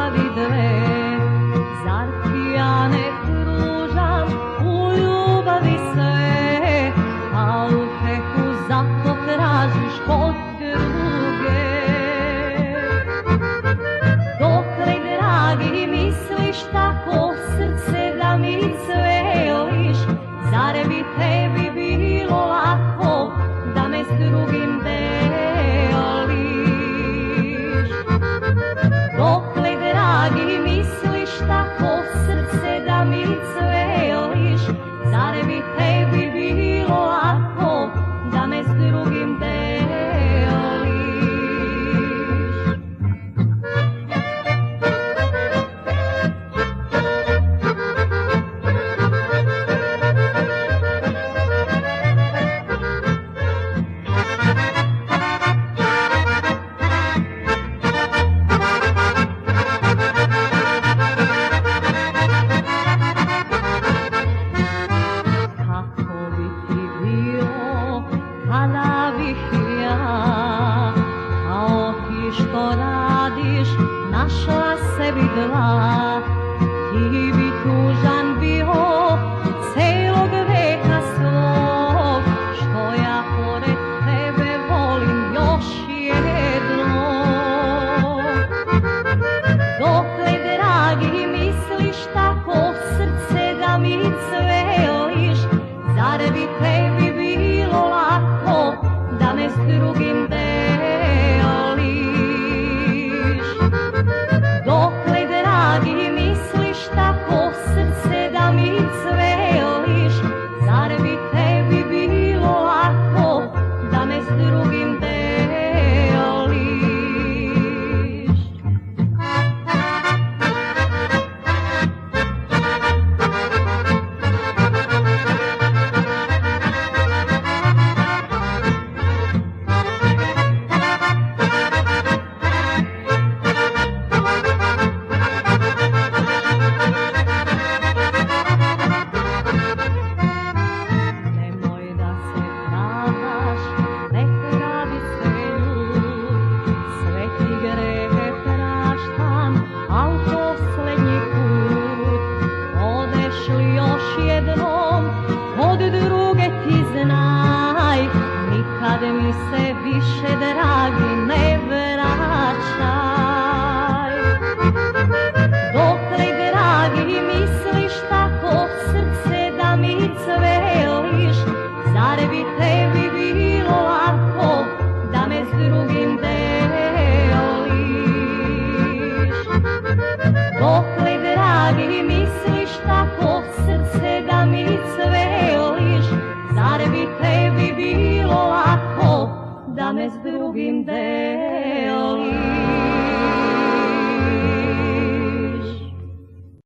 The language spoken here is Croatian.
ljubavi dve. Zar ti ja ne pružam u ljubavi sve, a utehu zato tražiš kod druge? Dokle, dragi, misliš tako srce da mi cveliš? Zar bi tebi bilo lako da me s drugim deliš? Dokle, dragi, misliš tako srce da mi cveliš? Zar bi tebi bilo lako da me s drugim deliš? Kada bih ja, kao ti što radiš, našla sebi dva, ti bi tuža